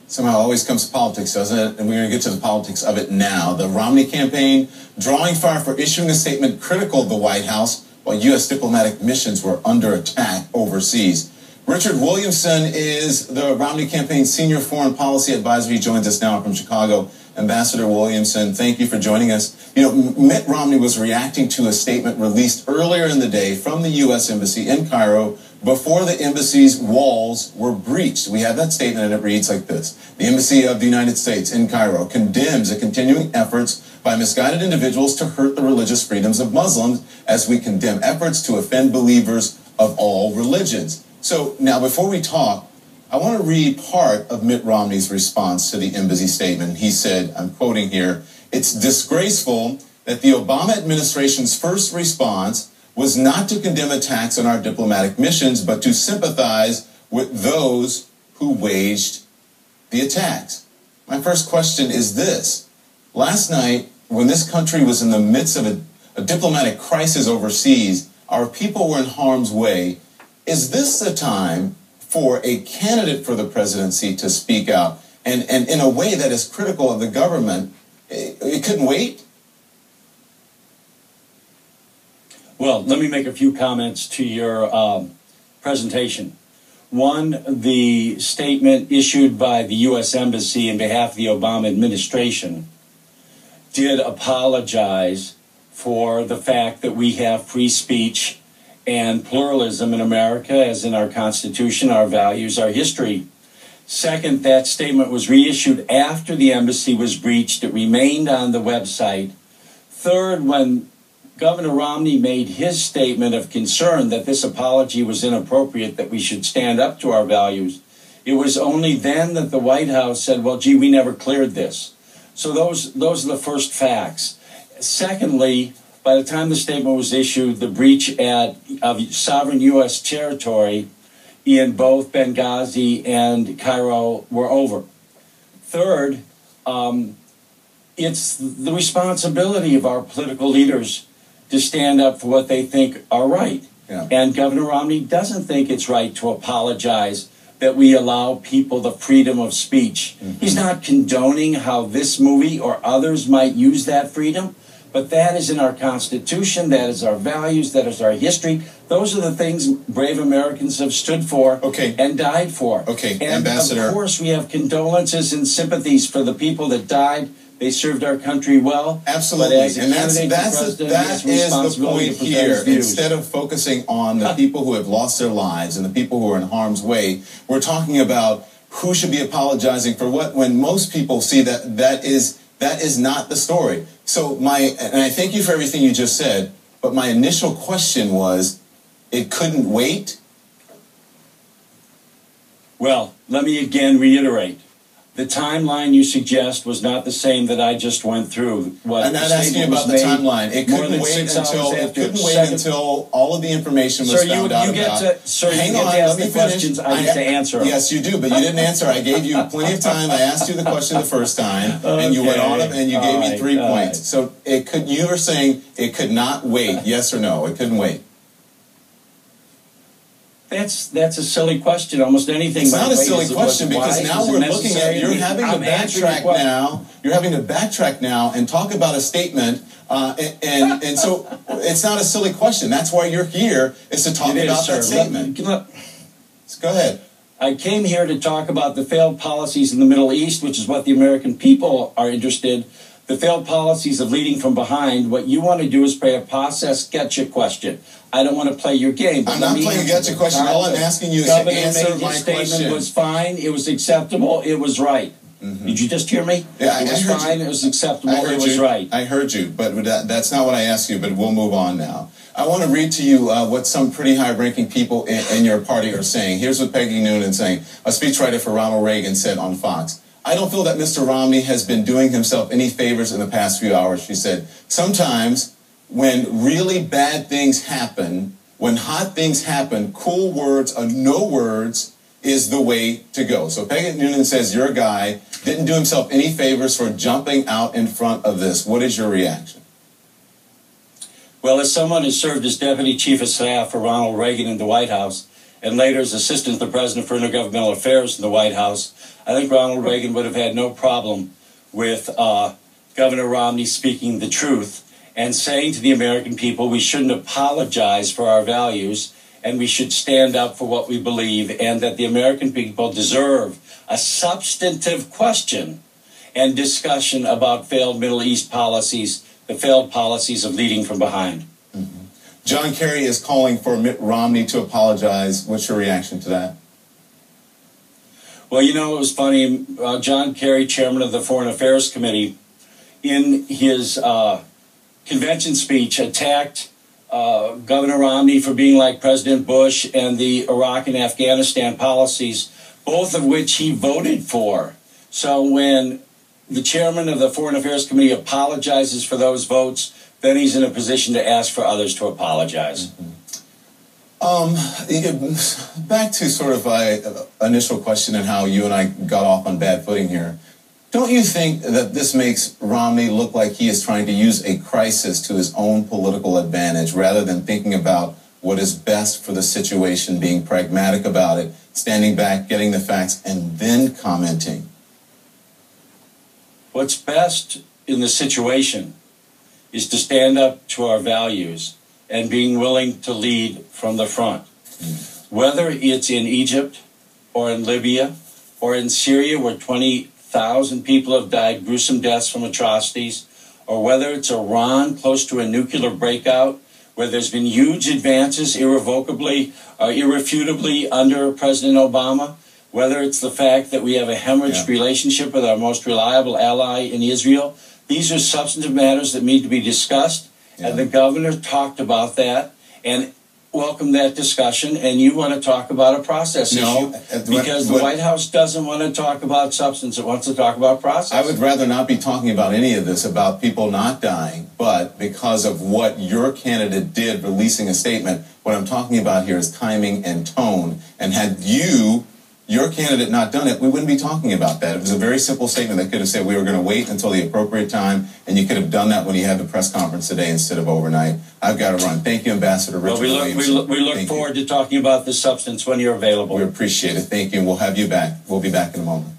Somehow always comes to politics, doesn't it? And we're going to get to the politics of it now. The Romney campaign drawing fire for issuing a statement critical of the White House while U.S. diplomatic missions were under attack overseas. Richard Williamson is the Romney campaign's senior foreign policy advisor. He joins us now from Chicago. Ambassador Williamson, thank you for joining us. You know, Mitt Romney was reacting to a statement released earlier in the day from the U.S. Embassy in Cairo before the embassy's walls were breached. We have that statement, and it reads like this. The Embassy of the United States in Cairo condemns the continuing efforts by misguided individuals to hurt the religious freedoms of Muslims, as we condemn efforts to offend believers of all religions. So now, before we talk, I want to read part of Mitt Romney's response to the embassy statement. He said, I'm quoting here, "It's disgraceful that the Obama administration's first response was not to condemn attacks on our diplomatic missions, but to sympathize with those who waged the attacks." My first question is this. Last night, when this country was in the midst of a diplomatic crisis overseas, our people were in harm's way. Is this the time for a candidate for the presidency to speak out and in a way that is critical of the government? It couldn't wait? Well, let me make a few comments to your presentation. One, the statement issued by the U.S. Embassy on behalf of the Obama administration did apologize for the fact that we have free speech and pluralism in America, as in our Constitution, our values, our history. Second, that statement was reissued after the embassy was breached. It remained on the website. Third, when Governor Romney made his statement of concern that this apology was inappropriate, that we should stand up to our values, it was only then that the White House said, well, gee, we never cleared this. So those are the first facts. Secondly, by the time the statement was issued, the breach of sovereign U.S. territory in both Benghazi and Cairo were over. Third, it's the responsibility of our political leaders to stand up for what they think are right. Yeah. And Governor Romney doesn't think it's right to apologize that we allow people the freedom of speech. Mm-hmm. He's not condoning how this movie or others might use that freedom. But that is in our Constitution, that is our values, that is our history. Those are the things brave Americans have stood for and died for. Okay, and Ambassador. Of course, we have condolences and sympathies for the people that died. They served our country well. Absolutely, and that is the point here. Instead of focusing on the people who have lost their lives and the people who are in harm's way, we're talking about who should be apologizing for what, when most people see that is not the story. So and I thank you for everything you just said, but my initial question was, it couldn't wait? Well, let me again reiterate. The timeline you suggest was not the same that I just went through. I'm not asking you about the timeline. It couldn't wait until all of the information was found out about. Sir, you get to ask the questions. I get to answer them. Yes, you do, but you didn't answer. I gave you plenty of time. I asked you the question the first time, and you went on and you gave me 3 points. So you were saying it could not wait, yes or no? It couldn't wait. That's a silly question. Almost anything. It's not a silly question, because now we're looking at you're having to backtrack now and talk about a statement, and so it's not a silly question. That's why you're here, is to talk about that statement. Go ahead. I came here to talk about the failed policies in the Middle East, which is what the American people are interested. The failed policies of leading from behind. What you want to do is play a process getcha question. I don't want to play your game. I'm not playing a getcha question. All I'm asking you is to answer my question. Statement was fine. It was acceptable. It was right. Mm-hmm. Did you just hear me? Yeah, it was fine. It was acceptable. It was right. I heard you, but that's not what I asked you. But we'll move on now. I want to read to you what some pretty high-ranking people in your party are saying. Here's what Peggy Noonan saying. A speechwriter for Ronald Reagan said on Fox. I don't feel that Mr. Romney has been doing himself any favors in the past few hours, she said. Sometimes when really bad things happen, when hot things happen, cool words or no words is the way to go. So Peggy Noonan says your guy didn't do himself any favors for jumping out in front of this. What is your reaction? Well, as someone who served as Deputy Chief of Staff for Ronald Reagan in the White House, and later as Assistant to the President for Intergovernmental Affairs in the White House, I think Ronald Reagan would have had no problem with Governor Romney speaking the truth and saying to the American people we shouldn't apologize for our values and we should stand up for what we believe, and that the American people deserve a substantive question and discussion about failed Middle East policies, the failed policies of leading from behind. Mm-hmm. John Kerry is calling for Mitt Romney to apologize. What's your reaction to that? Well, you know, it was funny. John Kerry, chairman of the Foreign Affairs Committee, in his convention speech attacked Governor Romney for being like President Bush and the Iraq and Afghanistan policies, both of which he voted for. So when the chairman of the Foreign Affairs Committee apologizes for those votes, then he's in a position to ask for others to apologize. Mm-hmm. Back to sort of my initial question and how you and I got off on bad footing here. Don't you think that this makes Romney look like he is trying to use a crisis to his own political advantage rather than thinking about what is best for the situation, being pragmatic about it, standing back, getting the facts, and then commenting? What's best in the situation is to stand up to our values and being willing to lead from the front. Whether it's in Egypt or in Libya or in Syria, where 20,000 people have died, gruesome deaths from atrocities, or whether it's Iran, close to a nuclear breakout, where there's been huge advances irrefutably under President Obama, whether it's the fact that we have a hemorrhaged relationship with our most reliable ally in Israel. These are substantive matters that need to be discussed, and the governor talked about that and welcomed that discussion, and you want to talk about a process issue because the White House doesn't want to talk about substance, it wants to talk about process. I would rather not be talking about any of this, about people not dying, but because of what your candidate did releasing a statement, what I'm talking about here is timing and tone, and had your candidate not done it, we wouldn't be talking about that. It was a very simple statement that could have said we were going to wait until the appropriate time, and you could have done that when you had the press conference today instead of overnight. I've got to run. Thank you, Ambassador Richard Williamson. We look forward to talking about the substance when you're available. We appreciate it. Thank you, and we'll have you back. We'll be back in a moment.